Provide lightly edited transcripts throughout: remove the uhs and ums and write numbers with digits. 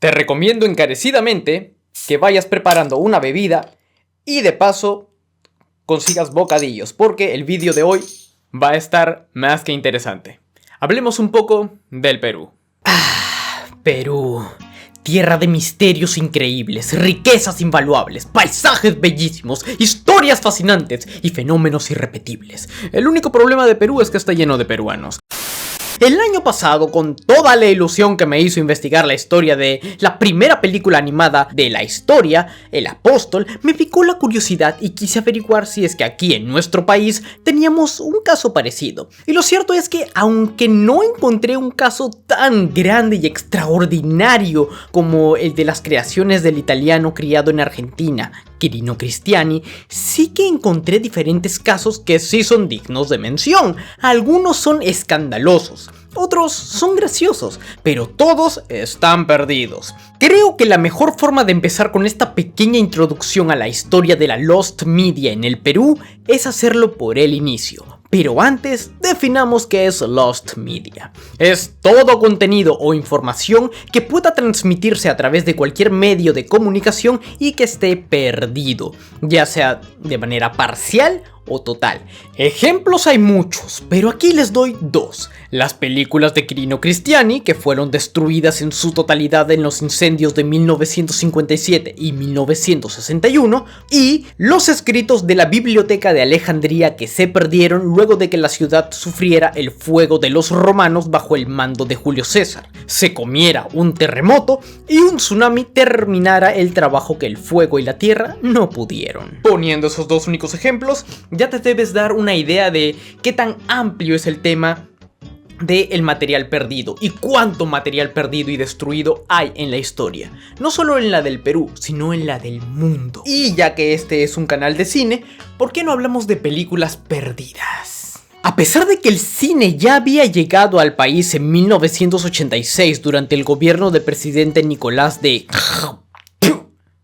Te recomiendo encarecidamente que vayas preparando una bebida y de paso consigas bocadillos, porque el vídeo de hoy va a estar más que interesante. Hablemos un poco del Perú. Perú. Tierra de misterios increíbles, riquezas invaluables, paisajes bellísimos, historias fascinantes y fenómenos irrepetibles. El único problema de Perú es que está lleno de peruanos. El año pasado, con toda la ilusión que me hizo investigar la historia de la primera película animada de la historia, El Apóstol, me picó la curiosidad y quise averiguar si es que aquí en nuestro país teníamos un caso parecido. Y lo cierto es que, aunque no encontré un caso tan grande y extraordinario como el de las creaciones del italiano criado en Argentina, Quirino Cristiani, sí que encontré diferentes casos que sí son dignos de mención. Algunos son escandalosos, otros son graciosos, pero todos están perdidos. Creo que la mejor forma de empezar con esta pequeña introducción a la historia de la Lost Media en el Perú es hacerlo por el inicio. Pero antes, definamos qué es Lost Media. Es todo contenido o información que pueda transmitirse a través de cualquier medio de comunicación y que esté perdido, ya sea de manera parcial o total. Ejemplos hay muchos, pero aquí les doy dos. Las películas de Quirino Cristiani, que fueron destruidas en su totalidad en los incendios de 1957 y 1961, y los escritos de la Biblioteca de Alejandría que se perdieron luego de que la ciudad sufriera el fuego de los romanos bajo el mando de Julio César, se comiera un terremoto y un tsunami terminara el trabajo que el fuego y la tierra no pudieron. Poniendo esos dos únicos ejemplos, ya te debes dar una idea de qué tan amplio es el tema del material perdido y cuánto material perdido y destruido hay en la historia, no solo en la del Perú, sino en la del mundo. Y ya que este es un canal de cine, ¿por qué no hablamos de películas perdidas? A pesar de que el cine ya había llegado al país en 1986 durante el gobierno del presidente Nicolás de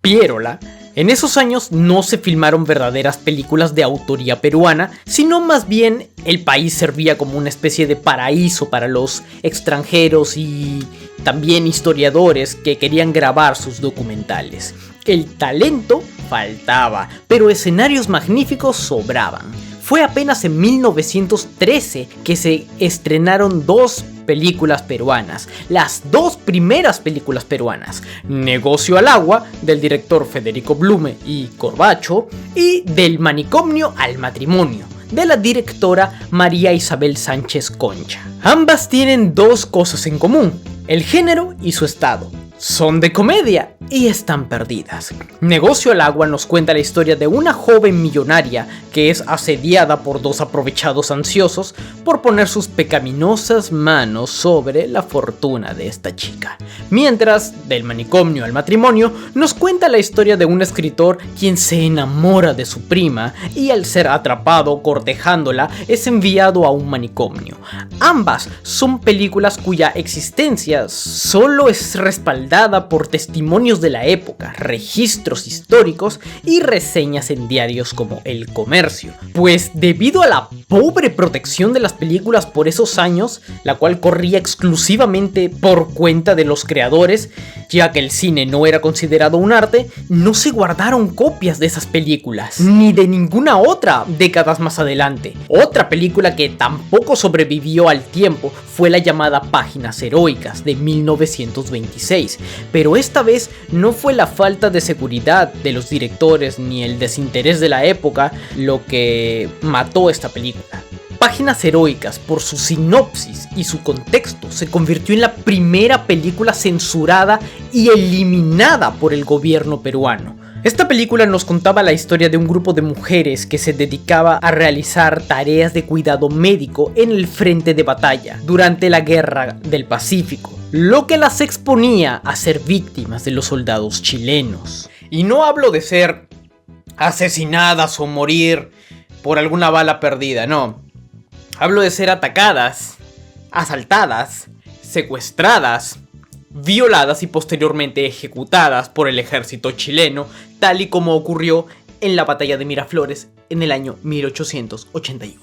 Piérola, en esos años no se filmaron verdaderas películas de autoría peruana, sino más bien el país servía como una especie de paraíso para los extranjeros y también historiadores que querían grabar sus documentales. El talento faltaba, pero escenarios magníficos sobraban. Fue apenas en 1913 que se estrenaron dos películas peruanas, las dos primeras películas peruanas: Negocio al agua, del director Federico Blume y Corbacho, y Del manicomio al matrimonio, de la directora María Isabel Sánchez Concha. Ambas tienen dos cosas en común: el género y su estado. Son de comedia y están perdidas. Negocio al agua nos cuenta la historia de una joven millonaria que es asediada por dos aprovechados ansiosos por poner sus pecaminosas manos sobre la fortuna de esta chica. Mientras, Del manicomio al matrimonio nos cuenta la historia de un escritor quien se enamora de su prima y al ser atrapado cortejándola es enviado a un manicomio. Ambas son películas cuya existencia solo es respaldada por testimonios de la época, registros históricos y reseñas en diarios como El Comercio. Pues debido a la pobre protección de las películas por esos años, la cual corría exclusivamente por cuenta de los creadores, ya que el cine no era considerado un arte, no se guardaron copias de esas películas, ni de ninguna otra décadas más adelante. Otra película que tampoco sobrevivió al tiempo fue la llamada Páginas Heroicas de 1926, pero esta vez no fue la falta de seguridad de los directores ni el desinterés de la época lo que mató esta película. Páginas Heroicas, por su sinopsis y su contexto, se convirtió en la primera película censurada y eliminada por el gobierno peruano. Esta película nos contaba la historia de un grupo de mujeres que se dedicaba a realizar tareas de cuidado médico en el frente de batalla durante la Guerra del Pacífico, lo que las exponía a ser víctimas de los soldados chilenos. Y no hablo de ser asesinadas o morir por alguna bala perdida, no. Hablo de ser atacadas, asaltadas, secuestradas, violadas y posteriormente ejecutadas por el ejército chileno, tal y como ocurrió en la batalla de Miraflores en el año 1881.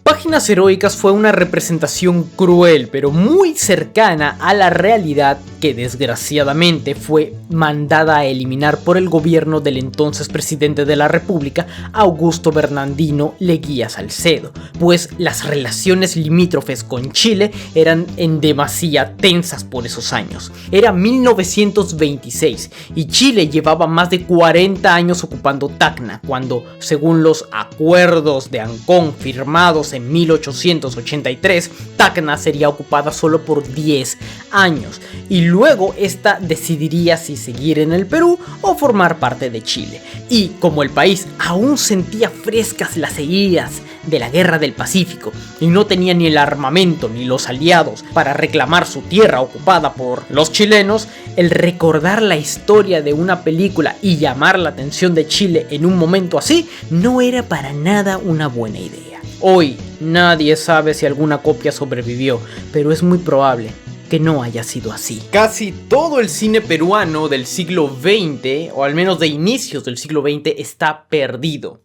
Páginas Heroicas fue una representación cruel, pero muy cercana a la realidad que desgraciadamente fue mandada a eliminar por el gobierno del entonces presidente de la República, Augusto Bernardino Leguía Salcedo, pues las relaciones limítrofes con Chile eran en demasía tensas por esos años. Era 1926 y Chile llevaba más de 40 años ocupando Tacna, cuando, según los acuerdos de Ancón firmados en 1883, Tacna sería ocupada solo por 10 años y luego esta decidiría si seguir en el Perú o formar parte de Chile. Y como el país aún sentía frescas las heridas de la Guerra del Pacífico y no tenía ni el armamento ni los aliados para reclamar su tierra ocupada por los chilenos, el recordar la historia de una película y llamar la atención de Chile en un momento así no era para nada una buena idea. Hoy nadie sabe si alguna copia sobrevivió, pero es muy probable que no haya sido así. Casi todo el cine peruano del siglo XX, o al menos de inicios del siglo XX, está perdido.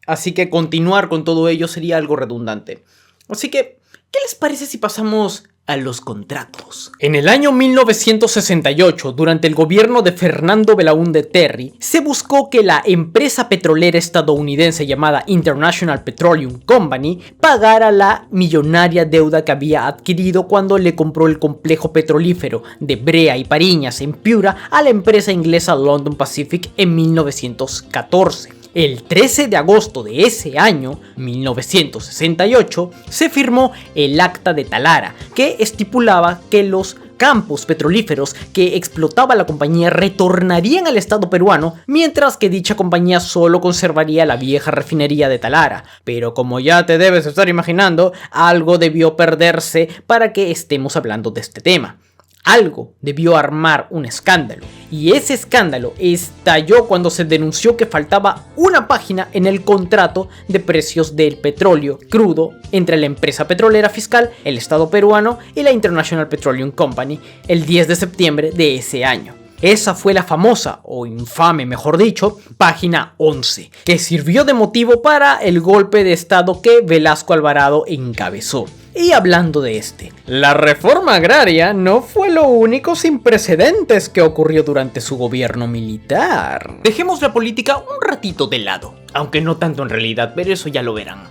Así que continuar con todo ello sería algo redundante. Así que, ¿qué les parece si pasamos a los contratos? En el año 1968, durante el gobierno de Fernando Belaúnde Terry, se buscó que la empresa petrolera estadounidense llamada International Petroleum Company pagara la millonaria deuda que había adquirido cuando le compró el complejo petrolífero de Brea y Pariñas en Piura a la empresa inglesa London Pacific en 1914. El 13 de agosto de ese año, 1968, se firmó el Acta de Talara, que estipulaba que los campos petrolíferos que explotaba la compañía retornarían al Estado peruano, mientras que dicha compañía solo conservaría la vieja refinería de Talara. Pero como ya te debes estar imaginando, algo debió perderse para que estemos hablando de este tema. Algo debió armar un escándalo, y ese escándalo estalló cuando se denunció que faltaba una página en el contrato de precios del petróleo crudo entre la empresa petrolera fiscal, el Estado peruano y la International Petroleum Company el 10 de septiembre de ese año. Esa fue la famosa, o infame mejor dicho, página 11, que sirvió de motivo para el golpe de estado que Velasco Alvarado encabezó. Y hablando de este, la reforma agraria no fue lo único sin precedentes que ocurrió durante su gobierno militar. Dejemos la política un ratito de lado, aunque no tanto en realidad, pero eso ya lo verán.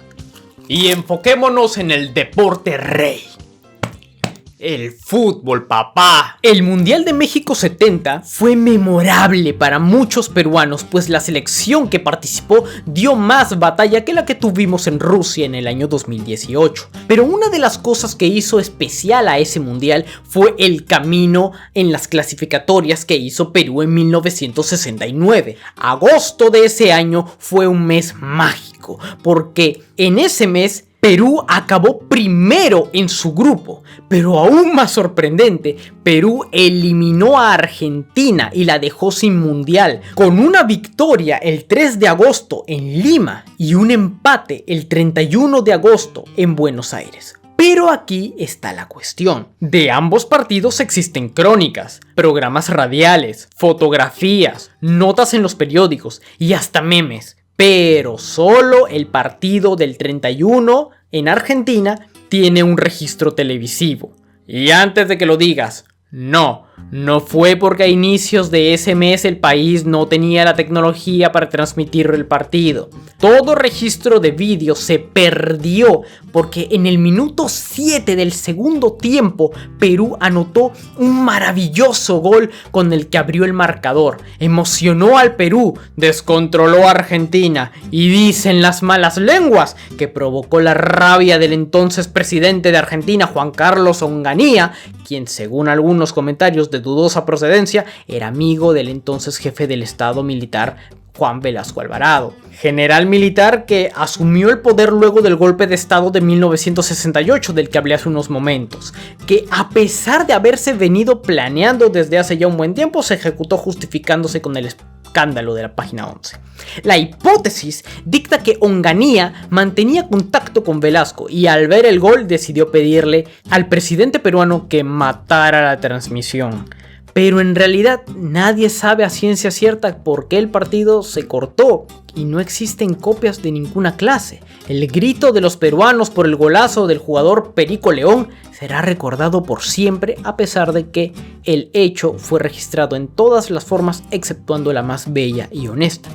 Y enfoquémonos en el deporte rey. El fútbol, papá. El Mundial de México 70 fue memorable para muchos peruanos, pues la selección que participó dio más batalla que la que tuvimos en Rusia en el año 2018. Pero una de las cosas que hizo especial a ese Mundial fue el camino en las clasificatorias que hizo Perú en 1969. Agosto de ese año fue un mes mágico, porque en ese mes Perú acabó primero en su grupo, pero aún más sorprendente, Perú eliminó a Argentina y la dejó sin mundial, con una victoria el 3 de agosto en Lima y un empate el 31 de agosto en Buenos Aires. Pero aquí está la cuestión. De ambos partidos existen crónicas, programas radiales, fotografías, notas en los periódicos y hasta memes. Pero solo el partido del 31 en Argentina tiene un registro televisivo. Y antes de que lo digas, no fue porque a inicios de ese mes el país no tenía la tecnología para transmitir el partido. Todo registro de vídeo se perdió porque en el minuto 7 del segundo tiempo Perú anotó un maravilloso gol con el que abrió el marcador. Emocionó al Perú, descontroló a Argentina y dicen las malas lenguas que provocó la rabia del entonces presidente de Argentina, Juan Carlos Onganía, quien según algunos comentarios de dudosa procedencia era amigo del entonces jefe del Estado militar Juan Velasco Alvarado, general militar que asumió el poder luego del golpe de estado de 1968 del que hablé hace unos momentos, que a pesar de haberse venido planeando desde hace ya un buen tiempo, se ejecutó justificándose con el escándalo de la página 11. La hipótesis dicta que Onganía mantenía contacto con Velasco y al ver el gol decidió pedirle al presidente peruano que matara la transmisión. pero en realidad nadie sabe a ciencia cierta por qué el partido se cortó y no existen copias de ninguna clase. El grito de los peruanos por el golazo del jugador Perico León será recordado por siempre, a pesar de que el hecho fue registrado en todas las formas exceptuando la más bella y honesta,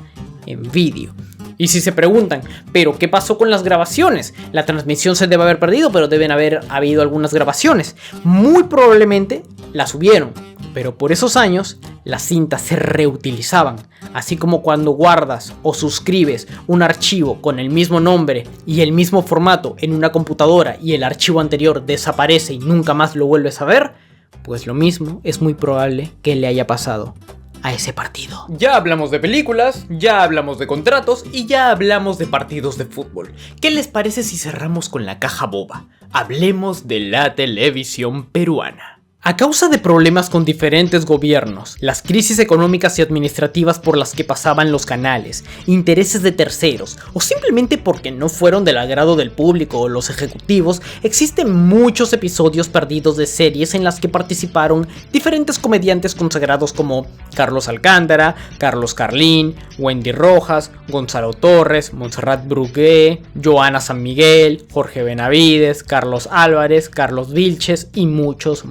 en vídeo. Y si se preguntan, ¿pero qué pasó con las grabaciones? La transmisión se debe haber perdido, pero deben haber habido algunas grabaciones. Muy probablemente las hubieron, pero por esos años las cintas se reutilizaban. Así como cuando guardas o suscribes un archivo con el mismo nombre y el mismo formato en una computadora y el archivo anterior desaparece y nunca más lo vuelves a ver, pues lo mismo es muy probable que le haya pasado a ese partido. Ya hablamos de películas, ya hablamos de contratos y ya hablamos de partidos de fútbol. ¿Qué les parece si cerramos con la caja boba? Hablemos de la televisión peruana. A causa de problemas con diferentes gobiernos, las crisis económicas y administrativas por las que pasaban los canales, intereses de terceros o simplemente porque no fueron del agrado del público o los ejecutivos, existen muchos episodios perdidos de series en las que participaron diferentes comediantes consagrados como Carlos Alcántara, Carlos Carlín, Wendy Rojas, Gonzalo Torres, Montserrat Brugué, Joana San Miguel, Jorge Benavides, Carlos Álvarez, Carlos Vilches y muchos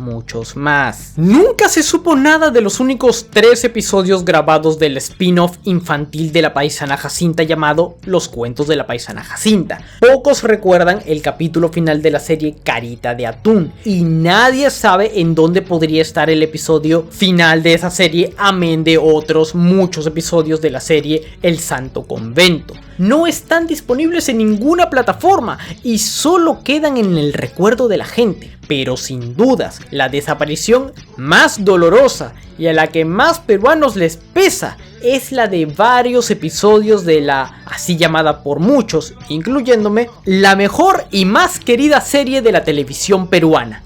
más. Nunca se supo nada de los únicos 3 episodios grabados del spin-off infantil de la paisana Jacinta llamado Los Cuentos de la Paisana Jacinta. Pocos recuerdan el capítulo final de la serie Carita de Atún y nadie sabe en dónde podría estar el episodio final de esa serie, amén de otros muchos episodios de la serie El Santo Convento. No están disponibles en ninguna plataforma y solo quedan en el recuerdo de la gente. Pero sin dudas, la desaparición más dolorosa y a la que más peruanos les pesa es la de varios episodios de la, así llamada por muchos, incluyéndome, la mejor y más querida serie de la televisión peruana.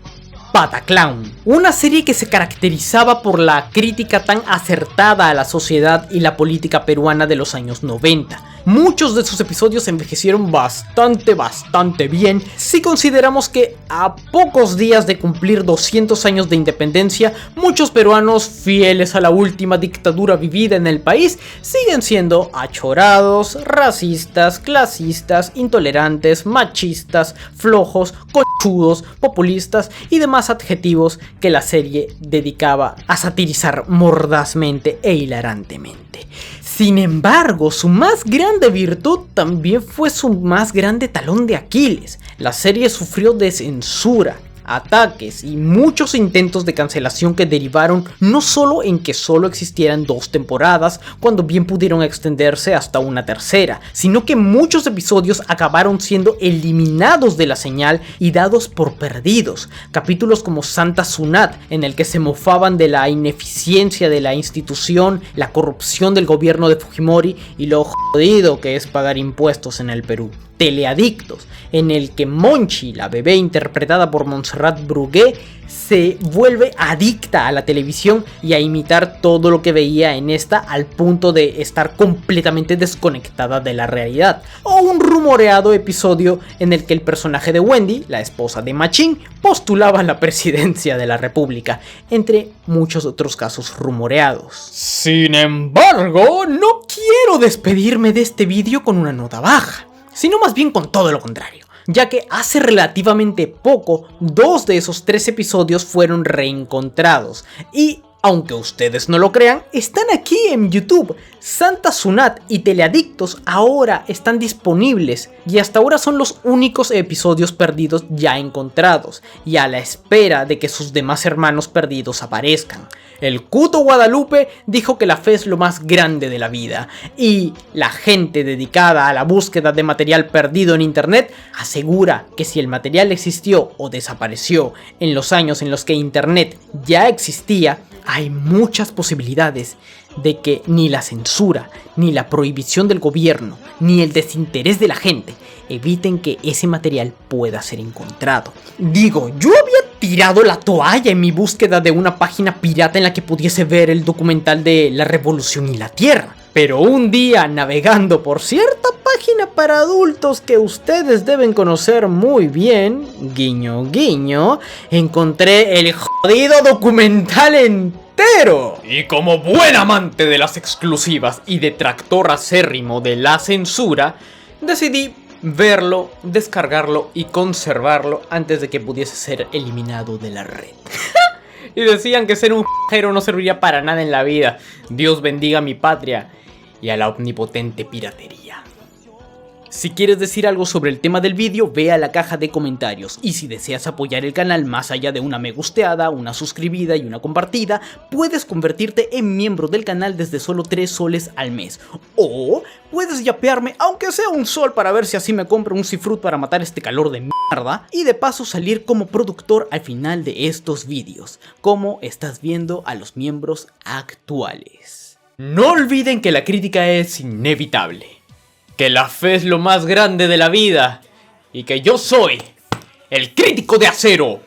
Pataclown, una serie que se caracterizaba por la crítica tan acertada a la sociedad y la política peruana de los años 90. Muchos de sus episodios envejecieron bastante bien si consideramos que a pocos días de cumplir 200 años de independencia, muchos peruanos fieles a la última dictadura vivida en el país siguen siendo achorados, racistas, clasistas, intolerantes, machistas, flojos, conchudos, populistas y demás adjetivos que la serie dedicaba a satirizar mordazmente e hilarantemente. Sin embargo, su más grande virtud también fue su más grande talón de Aquiles. La serie sufrió de censura, ataques y muchos intentos de cancelación que derivaron no solo en que solo existieran 2 temporadas, cuando bien pudieron extenderse hasta una tercera, sino que muchos episodios acabaron siendo eliminados de la señal y dados por perdidos. Capítulos como Santa Sunat, en el que se mofaban de la ineficiencia de la institución, la corrupción del gobierno de Fujimori y lo jodido que es pagar impuestos en el Perú. Teleadictos, en el que Monchi, la bebé interpretada por Montserrat Brugué, se vuelve adicta a la televisión y a imitar todo lo que veía en esta al punto de estar completamente desconectada de la realidad. O un rumoreado episodio en el que el personaje de Wendy, la esposa de Machín, postulaba la presidencia de la República, entre muchos otros casos rumoreados. Sin embargo, no quiero despedirme de este vídeo con una nota baja, sino más bien con todo lo contrario, ya que hace relativamente poco 2 de esos 3 episodios fueron reencontrados y, aunque ustedes no lo crean, están aquí en YouTube. Santa Sunat y Teleadictos ahora están disponibles y hasta ahora son los únicos episodios perdidos ya encontrados y a la espera de que sus demás hermanos perdidos aparezcan. El Cuto Guadalupe dijo que la fe es lo más grande de la vida y la gente dedicada a la búsqueda de material perdido en internet asegura que si el material existió o desapareció en los años en los que internet ya existía, hay muchas posibilidades de que ni la censura, ni la prohibición del gobierno, ni el desinterés de la gente eviten que ese material pueda ser encontrado. Digo, yo había tirado la toalla en mi búsqueda de una página pirata en la que pudiese ver el documental de la Revolución y la Tierra. Pero un día, navegando por cierta página para adultos que ustedes deben conocer muy bien, guiño guiño, encontré el jodido documental en entero. Y como buen amante de las exclusivas y detractor acérrimo de la censura, decidí verlo, descargarlo y conservarlo antes de que pudiese ser eliminado de la red. Y decían que ser un jero no serviría para nada en la vida. Dios bendiga a mi patria y a la omnipotente piratería. Si quieres decir algo sobre el tema del vídeo, ve a la caja de comentarios. Y si deseas apoyar el canal más allá de una me gusteada, una suscribida y una compartida, puedes convertirte en miembro del canal desde solo 3 soles al mes. O puedes yapearme aunque sea un sol para ver si así me compro un cifrut para matar este calor de mierda. Y de paso salir como productor al final de estos vídeos, como estás viendo a los miembros actuales. No olviden que la crítica es inevitable, que la fe es lo más grande de la vida y que yo soy el crítico de acero.